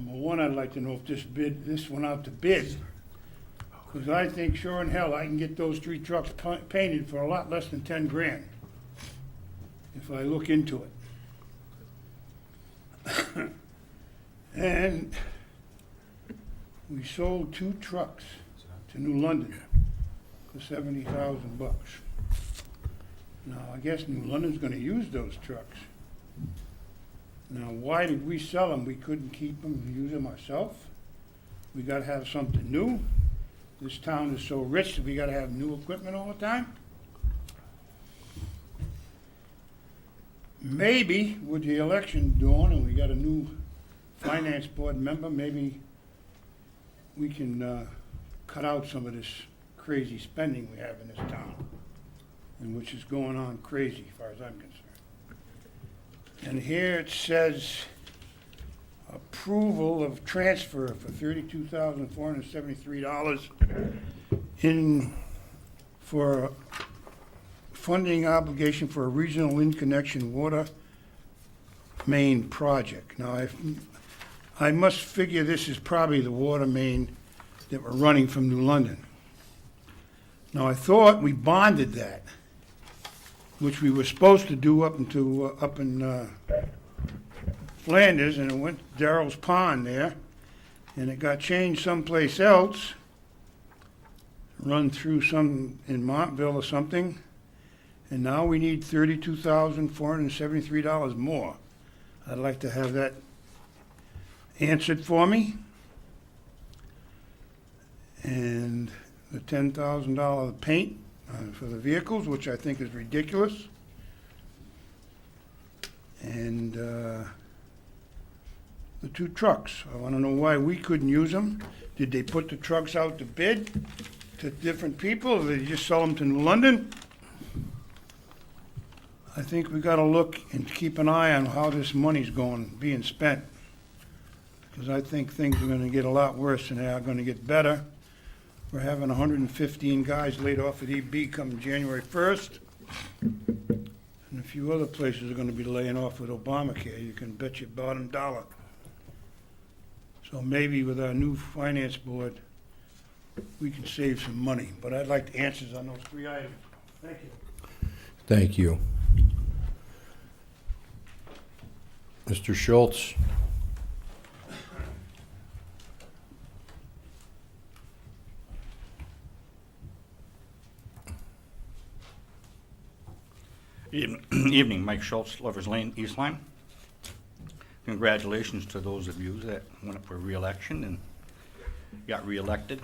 Number one, I'd like to know if this went out to bid. Because I think sure in hell I can get those 3 trucks painted for a lot less than 10 grand. If I look into it. And we sold 2 trucks to New London for $70,000. Now, I guess New London's gonna use those trucks. Now, why did we sell them? We couldn't keep them and use them ourselves? We gotta have something new? This town is so rich that we gotta have new equipment all the time? Maybe with the election dawn and we got a new finance board member, maybe we can cut out some of this crazy spending we have in this town, and which is going on crazy as far as I'm concerned. And here it says approval of transfer for $32,473 in for funding obligation for a regional in-connection water main project. Now, I must figure this is probably the water main that we're running from New London. Now, I thought we bonded that, which we were supposed to do up in Flanders, and it went to Darrell's Pond there, and it got changed someplace else, run through some in Montville or something, and now we need $32,473 more. I'd like to have that answered for me. And the $10,000 paint for the vehicles, which I think is ridiculous. And the 2 trucks. I want to know why we couldn't use them. Did they put the trucks out to bid to different people, or did they just sell them to New London? I think we got to look and keep an eye on how this money's being spent. Because I think things are going to get a lot worse than they are going to get better. We're having 115 guys laid off at EB come January 1st. And a few other places are going to be laying off with Obamacare. You can bet your bottom dollar. So maybe with our new finance board, we can save some money. But I'd like the answers on those 3 items. Thank you. Thank you. Mr. Schultz. Evening, Mike Schultz, Lovers Lane, East Lyme. Congratulations to those of you that went up for re-election and got re-elected.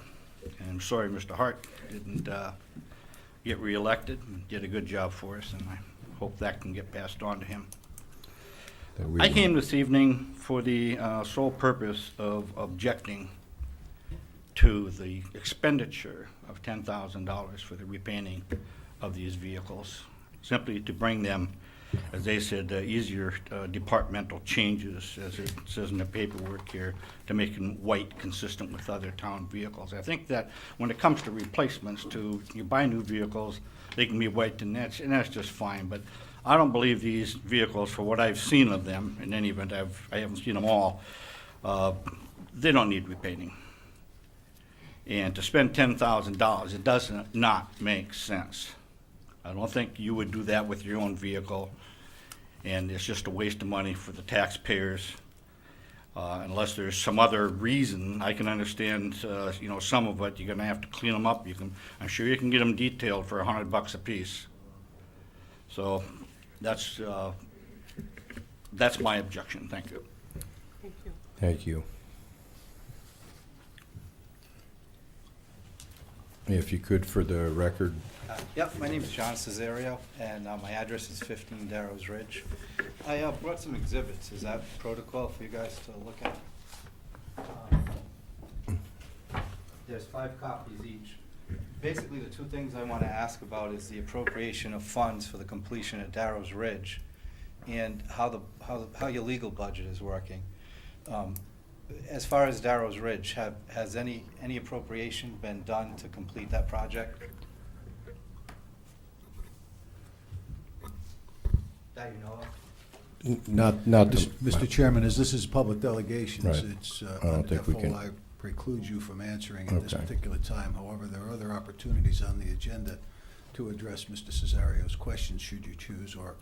And I'm sorry Mr. Hart didn't get re-elected and did a good job for us, and I hope that can get passed on to him. I came this evening for the sole purpose of objecting to the expenditure of $10,000 for the repainting of these vehicles, simply to bring them, as they said, easier departmental changes, as it says in the paperwork here, to make them white, consistent with other town vehicles. I think that when it comes to replacements, you buy new vehicles, they can be white, and that's just fine. But I don't believe these vehicles, for what I've seen of them, in any event, I haven't seen them all, they don't need repainting. And to spend $10,000, it does not make sense. I don't think you would do that with your own vehicle, and it's just a waste of money for the taxpayers. Unless there's some other reason, I can understand, some of it. You're going to have to clean them up. I'm sure you can get them detailed for $100 a piece. So that's my objection. Thank you. Thank you. Thank you. If you could, for the record. Yep, my name is John Cesario, and my address is 15 Darrows Ridge. I brought some exhibits. Is that protocol for you guys to look at? There's 5 copies each. Basically, the 2 things I want to ask about is the appropriation of funds for the completion at Darrows Ridge, and how your legal budget is working. As far as Darrows Ridge, has any appropriation been done to complete that project? That you know of? Not the... Mr. Chairman, as this is public delegations, Right. it's, I don't think we can- I preclude you from answering at this Okay. particular time. However, there are other opportunities on the agenda to address Mr. Cesario's questions, should you choose, or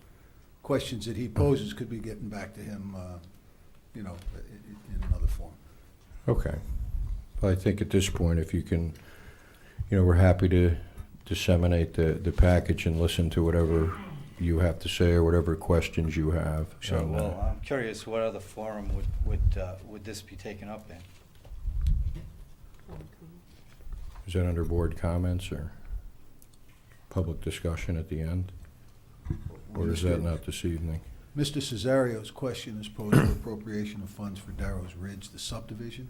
questions that he poses could be getting back to him, in another form. Okay. Well, I think at this point, if you can, we're happy to disseminate the package and listen to whatever you have to say or whatever questions you have. Sure, And, well, I'm curious, what other forum would this be taken up in? Is that under board comments or public discussion at the end? Or is that not this evening? Mr. Cesario's question is posed for appropriation of funds for Darrow's Ridge, the subdivision.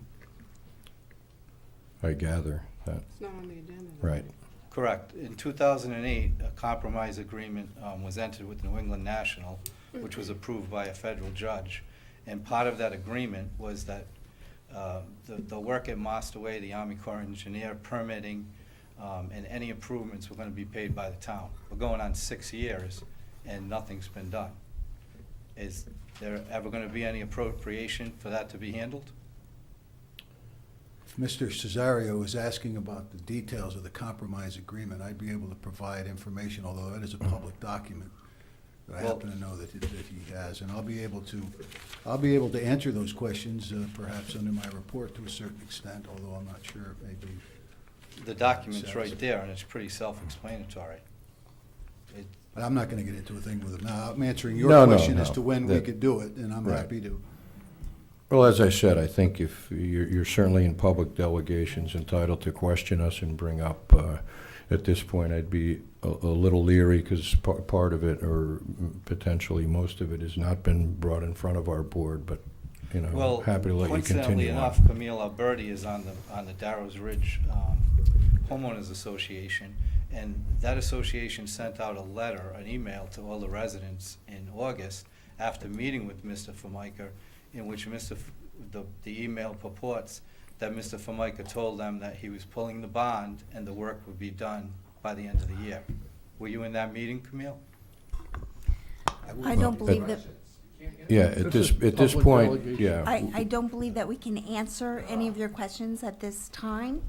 I gather that, It's not on the agenda. though. right. Correct. In 2008, a compromise agreement was entered with New England National, which was approved by a federal judge. And part of that agreement was that the work at Mostaway, the Army Corps of Engineer, permitting, and any improvements were going to be paid by the town. We're going on 6 years, and nothing's been done. Is there ever going to be any appropriation for that to be handled? If Mr. Cesario is asking about the details of the compromise agreement, I'd be able to provide information, although that is a public document that I Well- happen to know that he has, and I'll be able to answer those questions, perhaps under my report to a certain extent, although I'm not sure it may be. The document's right there, and it's pretty self-explanatory. But I'm not gonna get into a thing with him now. I'm answering your No, question as no. to when we That- could do it, and I'm Right. happy to. Well, as I said, I think if you're certainly in public delegations entitled to question us and bring up, at this point, I'd be a little leery because part of it, or potentially most of it, has not been brought in front of our board, but, Well, happy to let you coincidentally continue enough, on. Camille Alberti is on the Darrow's Ridge Homeowners Association, and that association sent out a letter, an email to all the residents in August after meeting with Mr. Formica, in which the email purports that Mr. Formica told them that he was pulling the bond and the work would be done by the end of the year. Were you in that meeting, Camille? I don't believe that, Yeah, at this public point, delegation. yeah. I don't believe that we can answer any of your questions at this time,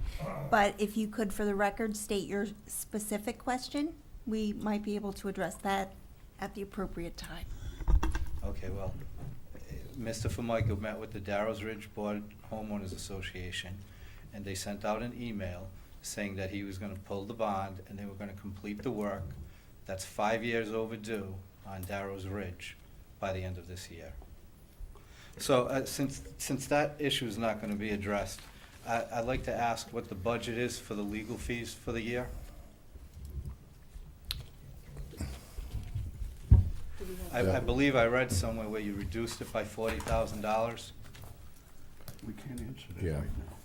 but if you could, for the record, state your specific question, we might be able to address that at the appropriate time. Okay, well, Mr. Formica met with the Darrow's Ridge Board Homeowners Association, and they sent out an email saying that he was gonna pull the bond and they were gonna complete the work that's 5 years overdue on Darrow's Ridge by the end of this year. So, since that issue is not gonna be addressed, I'd like to ask what the budget is for the legal fees for the year? I believe I read somewhere where you reduced it by $40,000. We can't answer that Yeah. right now.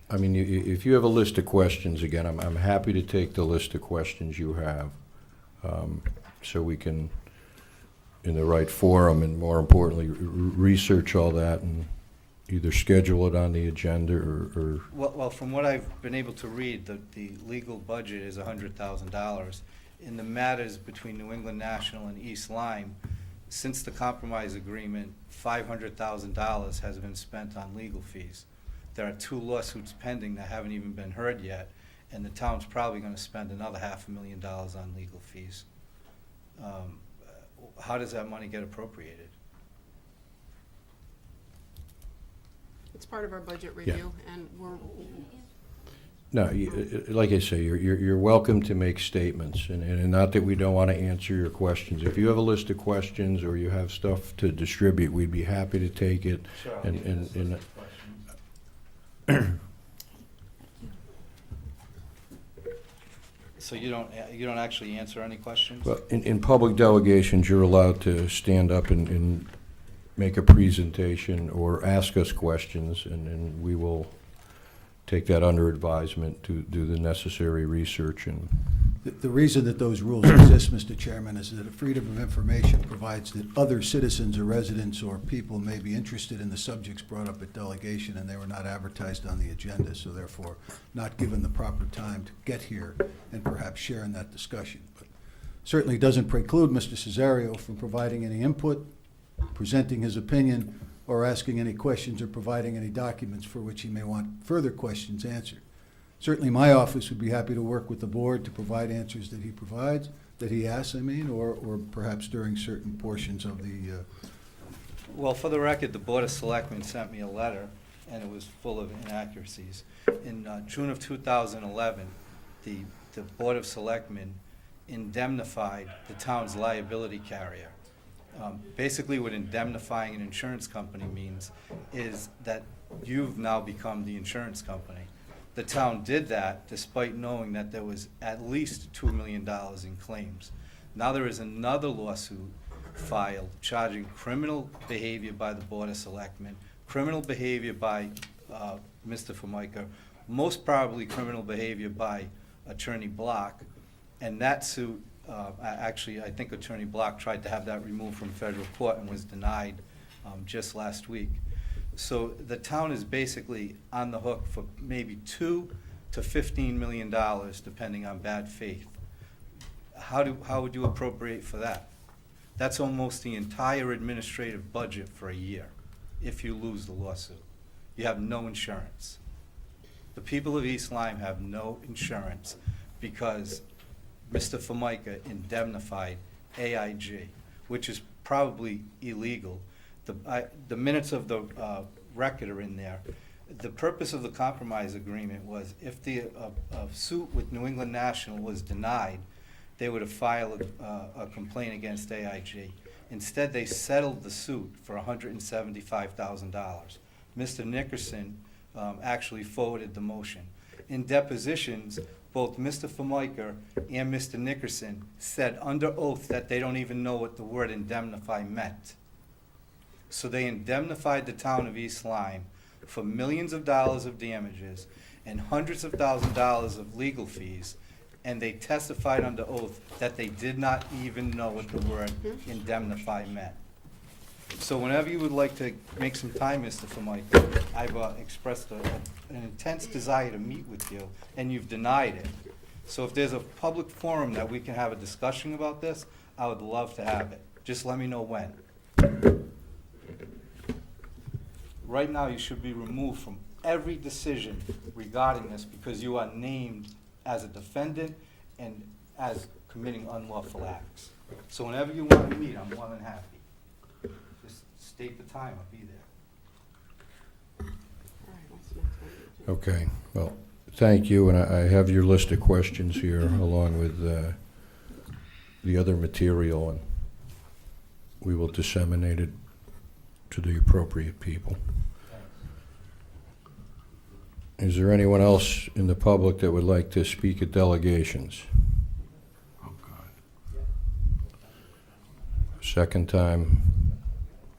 I mean, if you have a list of questions, again, I'm happy to take the list of questions you have, so we can, in the right forum, and more importantly, research all that and either schedule it on the agenda or Well, from what I've been able to read, the legal budget is $100,000. In the matters between New England National and East Lyme, since the compromise agreement, $500,000 has been spent on legal fees. There are 2 lawsuits pending that haven't even been heard yet, and the town's probably gonna spend another $500,000 on legal fees. How does that money get appropriated? It's part of our budget review, and we're, No, like I say, you're welcome to make statements, and not that we don't want to answer your questions. If you have a list of questions or you have stuff to distribute, we'd be happy to take it. Sure. And So you don't actually answer any questions? Well, in public delegations, you're allowed to stand up and make a presentation or ask us questions, and we will take that under advisement to do the necessary research and The reason that those rules exist, Mr. Chairman, is that a freedom of information provides that other citizens or residents or people may be interested in the subjects brought up at delegation, and they were not advertised on the agenda, so therefore not given the proper time to get here and perhaps share in that discussion. But certainly doesn't preclude Mr. Cesario from providing any input presenting his opinion or asking any questions or providing any documents for which he may want further questions answered. Certainly, my office would be happy to work with the board to provide answers that he provides, that he asks, or perhaps during certain portions of the, Well, for the record, the Board of Selectmen sent me a letter, and it was full of inaccuracies. In June of 2011, the Board of Selectmen indemnified the town's liability carrier. Basically, what indemnifying an insurance company means is that you've now become the insurance company. The town did that despite knowing that there was at least $2 million in claims. Now there is another lawsuit filed charging criminal behavior by the Board of Selectmen, criminal behavior by Mr. Formica, most probably criminal behavior by Attorney Block, and that suit, actually, I think Attorney Block tried to have that removed from federal court and was denied just last week. So the town is basically on the hook for maybe $2 to $15 million, depending on bad faith. How would you appropriate for that? That's almost the entire administrative budget for a year, if you lose the lawsuit. You have no insurance. The people of East Lyme have no insurance because Mr. Formica indemnified AIG, which is probably illegal. The minutes of the record are in there. The purpose of the compromise agreement was if the suit with New England National was denied, they would have filed a complaint against AIG. Instead, they settled the suit for $175,000. Mr. Nickerson actually forwarded the motion. In depositions, both Mr. Formica and Mr. Nickerson said under oath that they don't even know what the word indemnify meant. So they indemnified the town of East Lyme for millions of dollars of damages and hundreds of thousands of dollars of legal fees, and they testified under oath that they did not even know what the word indemnify meant. So whenever you would like to make some time, Mr. Formica, I've expressed an intense desire to meet with you, and you've denied it. So if there's a public forum that we can have a discussion about this, I would love to have it. Just let me know when. Right now, you should be removed from every decision regarding this because you are named as a defendant and as committing unlawful acts. So whenever you want to meet, I'm more than happy. Just state the time, I'll be there. All right, what's next on the agenda? Okay, well, thank you, and I have your list of questions here along with the other material, and we will disseminate it to the appropriate people. Is there anyone else in the public that would like to speak at delegations? Oh, God. Second time.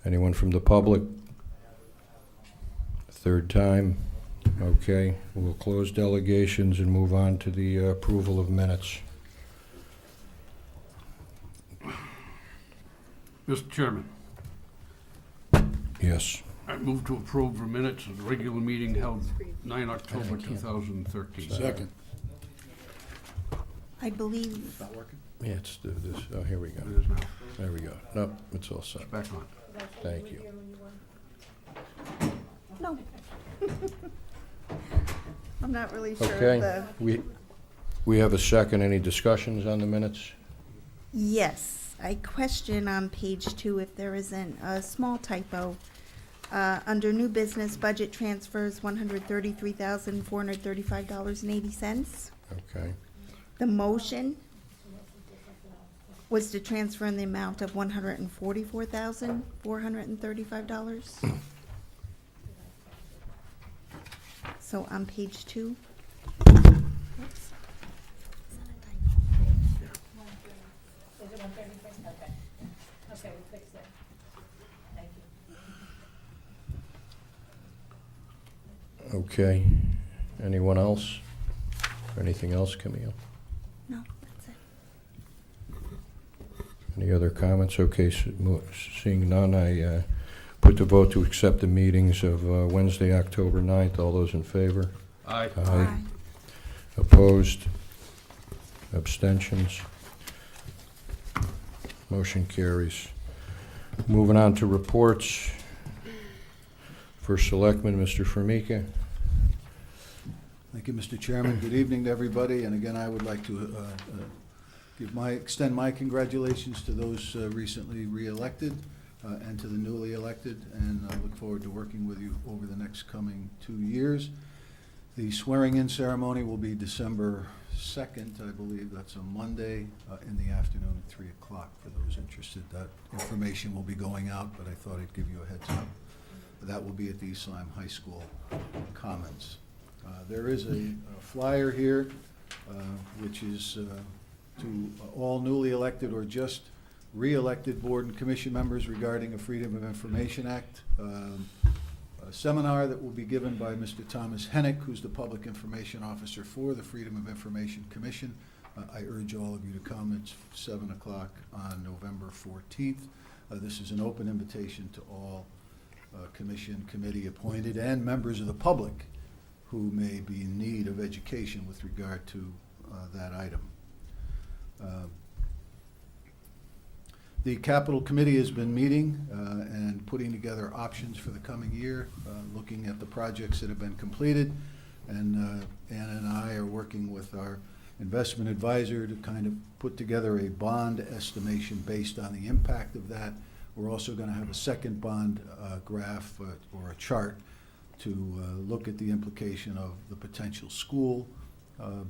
Anyone from the public? Third time. Okay, we'll close delegations and move on to the approval of minutes. Mr. Chairman, Yes. I move to approve the minutes of the regular meeting held 9 October 2013. Second. I believe, Yeah, it's this, oh, here we go. It is now. There we go. Nope, it's all set. It's back on. Thank you. no. I'm not really sure of Okay, the. we have a second. Any discussions on the minutes? Yes, I question on page 2 if there isn't a small typo. Under new business budget transfers, $133,435.80. Okay. The motion was to transfer in the amount of $144,435. So on page 2. Is it 131st? Okay. Okay, we'll fix that. Thank you. Okay. Anyone else? Anything else, Camille? No, that's it. Any other comments? Okay, seeing none, I put the vote to accept the meetings of Wednesday, October 9th. All those in favor? Aye. Aye. Opposed? Abstentions? Motion carries. Moving on to reports. First Selectman, Mr. Formica. Thank you, Mr. Chairman. Good evening to everybody, and again, I would like to extend my congratulations to those recently re-elected and to the newly elected, and I look forward to working with you over the next coming 2 years. The swearing-in ceremony will be December 2nd, I believe. That's a Monday in the afternoon at 3 o'clock for those interested. That information will be going out, but I thought I'd give you a heads up. That will be at the East Lyme High School Commons. There is a flyer here, which is to all newly elected or just re-elected board and commission members regarding a Freedom of Information Act a seminar that will be given by Mr. Thomas Hennick, who's the Public Information Officer for the Freedom of Information Commission. I urge all of you to come. It's 7 o'clock on November 14th. This is an open invitation to all commission, committee appointed, and members of the public who may be in need of education with regard to that item. The Capital Committee has been meeting and putting together options for the coming year, looking at the projects that have been completed, and Anna and I are working with our investment advisor to kind of put together a bond estimation based on the impact of that. We're also going to have a second bond graph or a chart to look at the implication of the potential school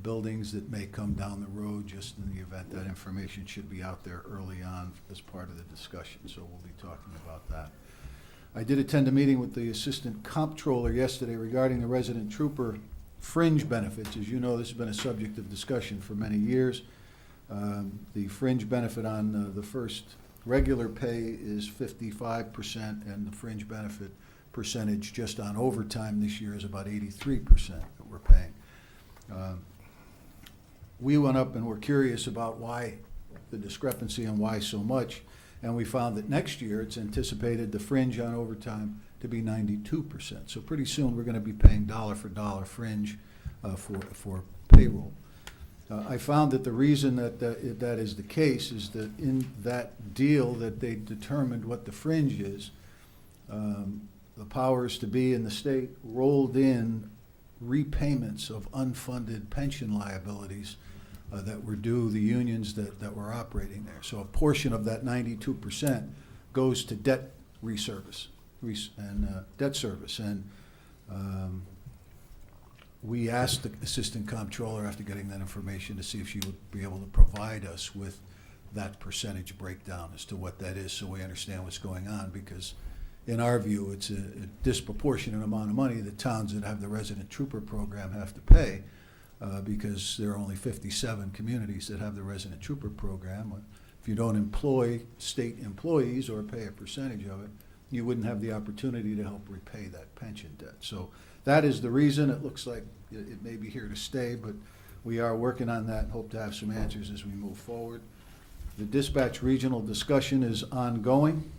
buildings that may come down the road, just in the event that information should be out there early on as part of the discussion. So we'll be talking about that. I did attend a meeting with the Assistant Comptroller yesterday regarding the resident trooper fringe benefits. As you know, this has been a subject of discussion for many years. The fringe benefit on the first regular pay is 55%, and the fringe benefit percentage just on overtime this year is about 83% that we're paying. We went up and were curious about why the discrepancy and why so much, and we found that next year it's anticipated the fringe on overtime to be 92%. So pretty soon we're going to be paying dollar for dollar fringe for payroll. I found that the reason that that is the case is that in that deal that they determined what the fringe is, the powers to be in the state rolled in repayments of unfunded pension liabilities that were due the unions that were operating there. So a portion of that 92% goes to debt service. And we asked the Assistant Comptroller, after getting that information, to see if she would be able to provide us with that percentage breakdown as to what that is, so we understand what's going on, because in our view, it's a disproportionate amount of money that towns that have the resident trooper program have to pay, because there are only 57 communities that have the resident trooper program. If you don't employ state employees or pay a percentage of it, you wouldn't have the opportunity to help repay that pension debt. So that is the reason. It looks like it may be here to stay, but we are working on that and hope to have some answers as we move forward. The dispatch regional discussion is ongoing,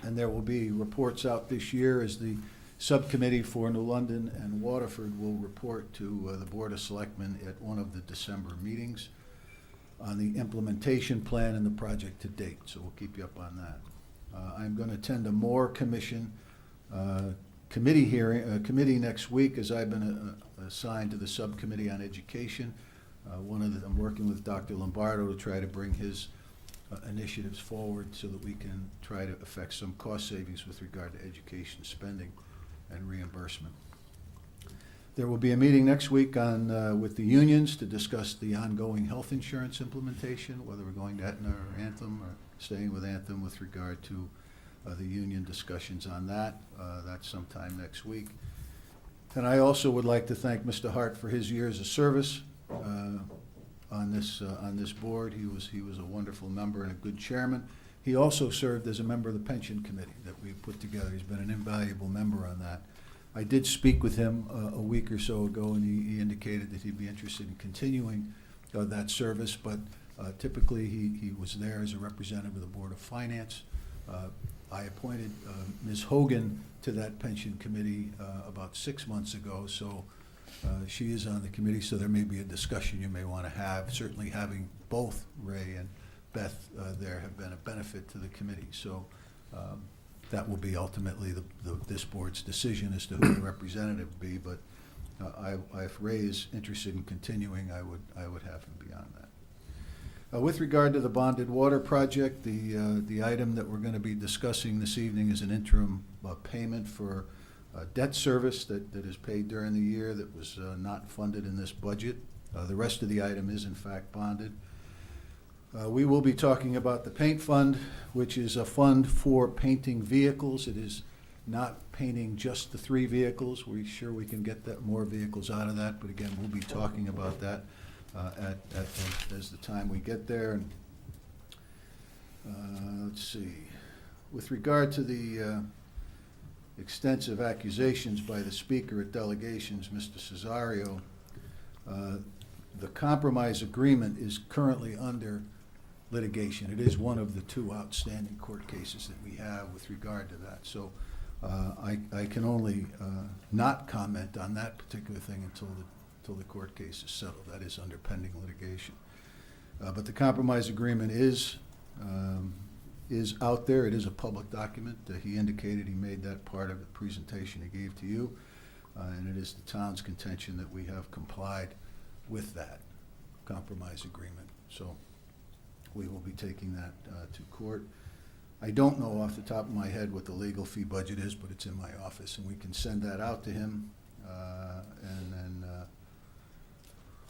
and there will be reports out this year as the subcommittee for New London and Waterford will report to the Board of Selectmen at one of the December meetings on the implementation plan and the project to date. So we'll keep you up on that. I'm going to attend a Moore Commission committee next week, as I've been assigned to the subcommittee on education. I'm working with Dr. Lombardo to try to bring his initiatives forward so that we can try to affect some cost savings with regard to education spending and reimbursement. There will be a meeting next week with the unions to discuss the ongoing health insurance implementation, whether we're going to Aetna or Anthem, or staying with Anthem with regard to the union discussions on that. That's sometime next week. And I also would like to thank Mr. Hart for his years of service on this board. He was a wonderful member and a good chairman. He also served as a member of the pension committee that we put together. He's been an invaluable member on that. I did speak with him a week or so ago, and he indicated that he'd be interested in continuing that service, but typically he was there as a representative of the Board of Finance. I appointed Ms. Hogan to that pension committee about 6 months ago, so she is on the committee, so there may be a discussion you may want to have. Certainly having both Ray and Beth there have been a benefit to the committee. So That will be ultimately this board's decision as to who the representative will be, but if Ray is interested in continuing, I would have him beyond that. With regard to the bonded water project, the item that we're going to be discussing this evening is an interim payment for debt service that is paid during the year that was not funded in this budget. The rest of the item is in fact bonded. We will be talking about the paint fund, which is a fund for painting vehicles. It is not painting just the 3 vehicles. We're sure we can get more vehicles out of that, but again, we'll be talking about that as the time we get there. Let's see. With regard to the extensive accusations by the speaker at delegations, Mr. Cesario, the compromise agreement is currently under litigation. It is one of the 2 outstanding court cases that we have with regard to that. So I can only not comment on that particular thing until the court case is settled. That is under pending litigation. But the compromise agreement is out there. It is a public document. He indicated he made that part of the presentation he gave to you. And it is the town's contention that we have complied with that compromise agreement. So we will be taking that to court. I don't know off the top of my head what the legal fee budget is, but it's in my office, and we can send that out to him. And then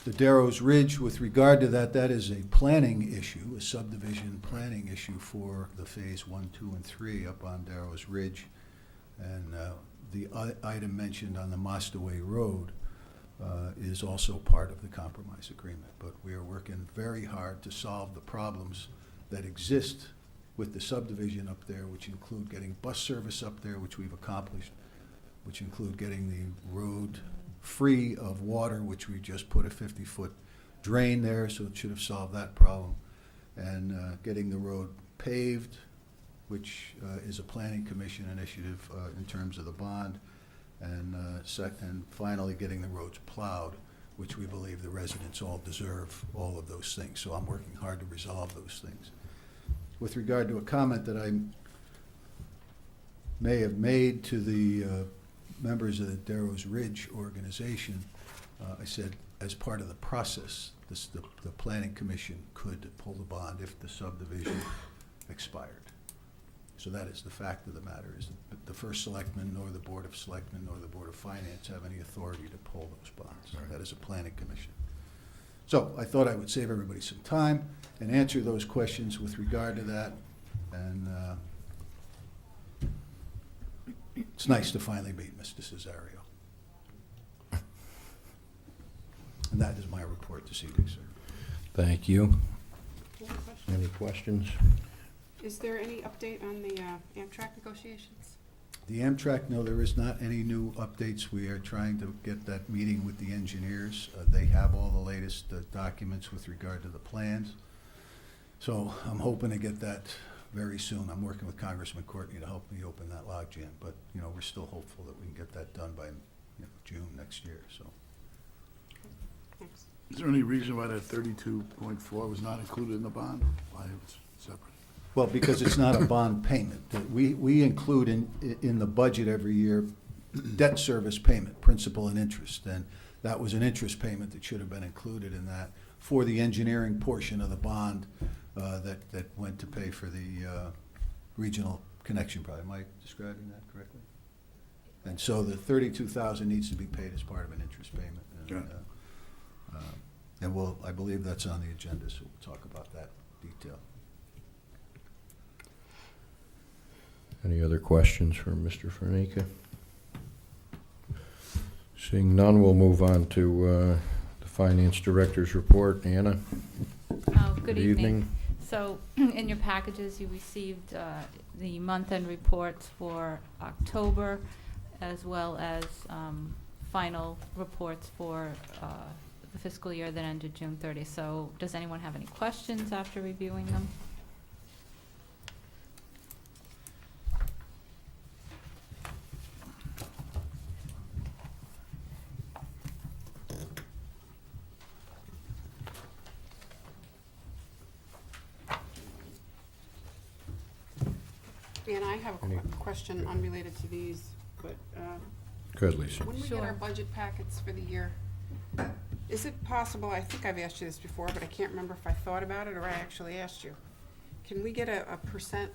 the Darrows Ridge, with regard to that, that is a planning issue, a subdivision planning issue for the phase 1, 2, and 3 up on Darrows Ridge. And the item mentioned on the Mostaway Road is also part of the compromise agreement. But we are working very hard to solve the problems that exist with the subdivision up there, which include getting bus service up there, which we've accomplished, which include getting the road free of water, which we just put a 50-foot drain there, so it should have solved that problem, and getting the road paved, which is a planning commission initiative in terms of the bond, and finally getting the roads plowed, which we believe the residents all deserve, all of those things. So I'm working hard to resolve those things. With regard to a comment that I may have made to the members of the Darrows Ridge organization, I said as part of the process, the planning commission could pull the bond if the subdivision expired. So that is the fact of the matter, is that the first selectman, nor the Board of Selectmen, nor the Board of Finance have any authority to pull those bonds. Right. That is a planning commission. So I thought I would save everybody some time and answer those questions with regard to that. And it's nice to finally meet Mr. Cesario. And that is my report this evening, sir. Thank you. One question. Any questions? Is there any update on the Amtrak negotiations? The Amtrak, no, there is not any new updates. We are trying to get that meeting with the engineers. They have all the latest documents with regard to the plans. So I'm hoping to get that very soon. I'm working with Congressman Courtney to help me open that logjam, but we're still hopeful that we can get that done by June next year. So. Thanks. Is there any reason why that 32.4 was not included in the bond? Why it's separate? Well, because it's not a bond payment. We include in the budget every year debt service payment, principal and interest, and that was an interest payment that should have been included in that for the engineering portion of the bond that went to pay for the regional connection project. Am I describing that correctly? And so the $32,000 needs to be paid as part of an interest payment. And I believe that's on the agenda, so we'll talk about that detail. Any other questions for Mr. Fernica? Seeing none, we'll move on to the Finance Director's report. Anna? Good evening. So in your packages, you received the month-end reports for October, as well as final reports for the fiscal year that ended June 30. So does anyone have any questions after reviewing them? And I have a Any- question unrelated to these, but Good, Lisa. when we get our Sure. budget packets for the year, is it possible, I think I've asked you this before, but I can't remember if I thought about it or I actually asked you. Can we get a percent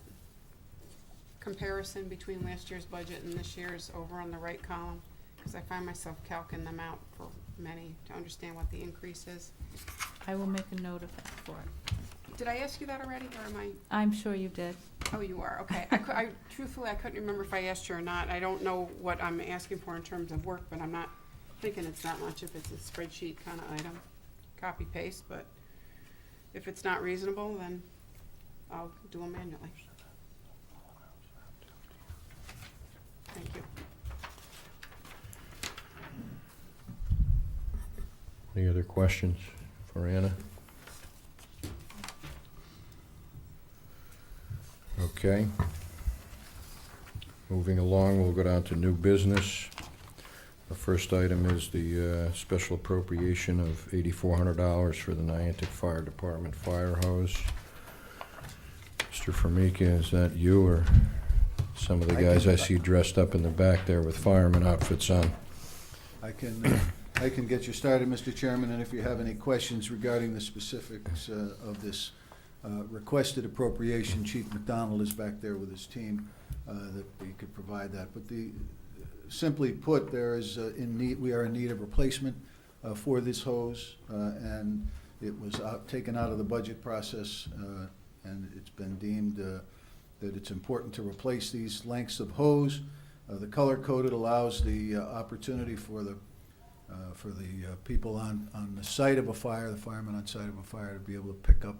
comparison between last year's budget and this year's over on the right column? Because I find myself calcing them out for many to understand what the increase is. I will make a note of that for it. Did I ask you that already, or am I? I'm sure you did. Oh, you are, okay. Truthfully, I couldn't remember if I asked you or not. I don't know what I'm asking for in terms of work, but I'm not thinking it's that much if it's a spreadsheet kind of item, copy paste, but if it's not reasonable, then I'll do them manually. Thank you. Any other questions for Anna? Okay. Moving along, we'll go down to new business. The first item is the special appropriation of $8,400 for the Niantic Fire Department fire hose. Mr. Formica, is that you or some of the guys I see dressed up in the back there with fireman outfits on? I can get you started, Mr. Chairman, and if you have any questions regarding the specifics of this requested appropriation, Chief McDonald is back there with his team that we could provide that. But simply put, we are in need of replacement for this hose, and it was taken out of the budget process, and it's been deemed that it's important to replace these lengths of hose. The color-coded allows the opportunity for the people on the site of a fire, the firemen on site of a fire, to be able to pick up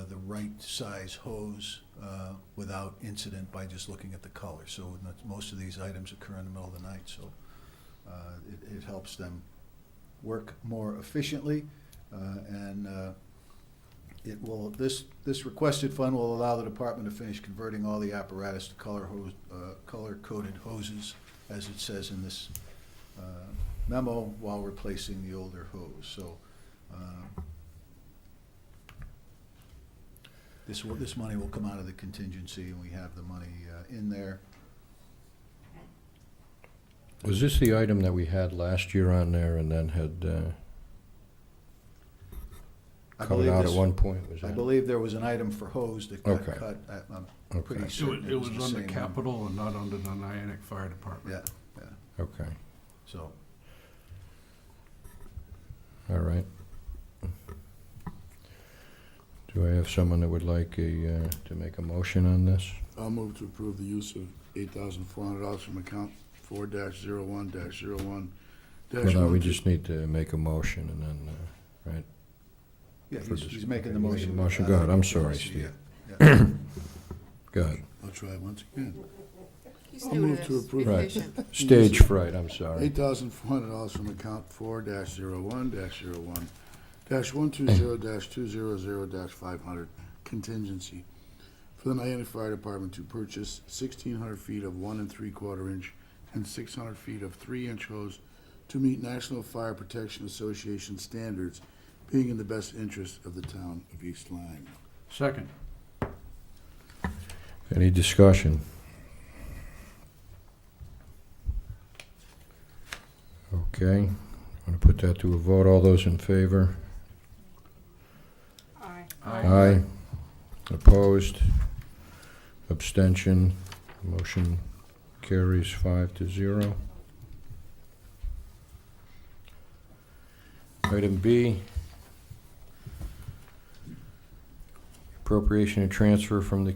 the right size hose without incident by just looking at the color. So most of these items occur in the middle of the night, so it helps them work more efficiently, and this requested fund will allow the department to finish converting all the apparatus to color-coded hoses, as it says in this memo, while replacing the older hose. So this money will come out of the contingency, and we have the money in there. Was this the item that we had last year on there and then had come out at one point? Was I that- believe there was an item for hose that got Okay. cut. I'm Okay. pretty certain It was the under same one. capital and not under the Niantic Fire Department. Yeah, Okay, so. all right. Do I have someone that would like to make a motion on this? I'll move to approve the use of $8,400 from account 4-01-01. Well, no, we just need to make a motion and then, right? Yeah, For he's this- making the making motion. the motion. Go ahead. I'm sorry, Yeah, Steve. yeah. Go ahead. I'll try once again. He's I'll new to move to this. Be approve. Right. patient. Stage fright, I'm sorry. $8,400 from account 4-01-01-120-200-500 contingency for the Niantic Fire Department to purchase 1,600 feet of 1 3/4 inch and 600 feet of 3-inch hose to meet National Fire Protection Association standards, being in the best interest of the town of East Lyme. Second. Any discussion? Okay, I'm going to put that to a vote. All those in favor? Aye. Aye. Opposed? Abstention? Motion carries 5-0. Item B, appropriation and transfer from the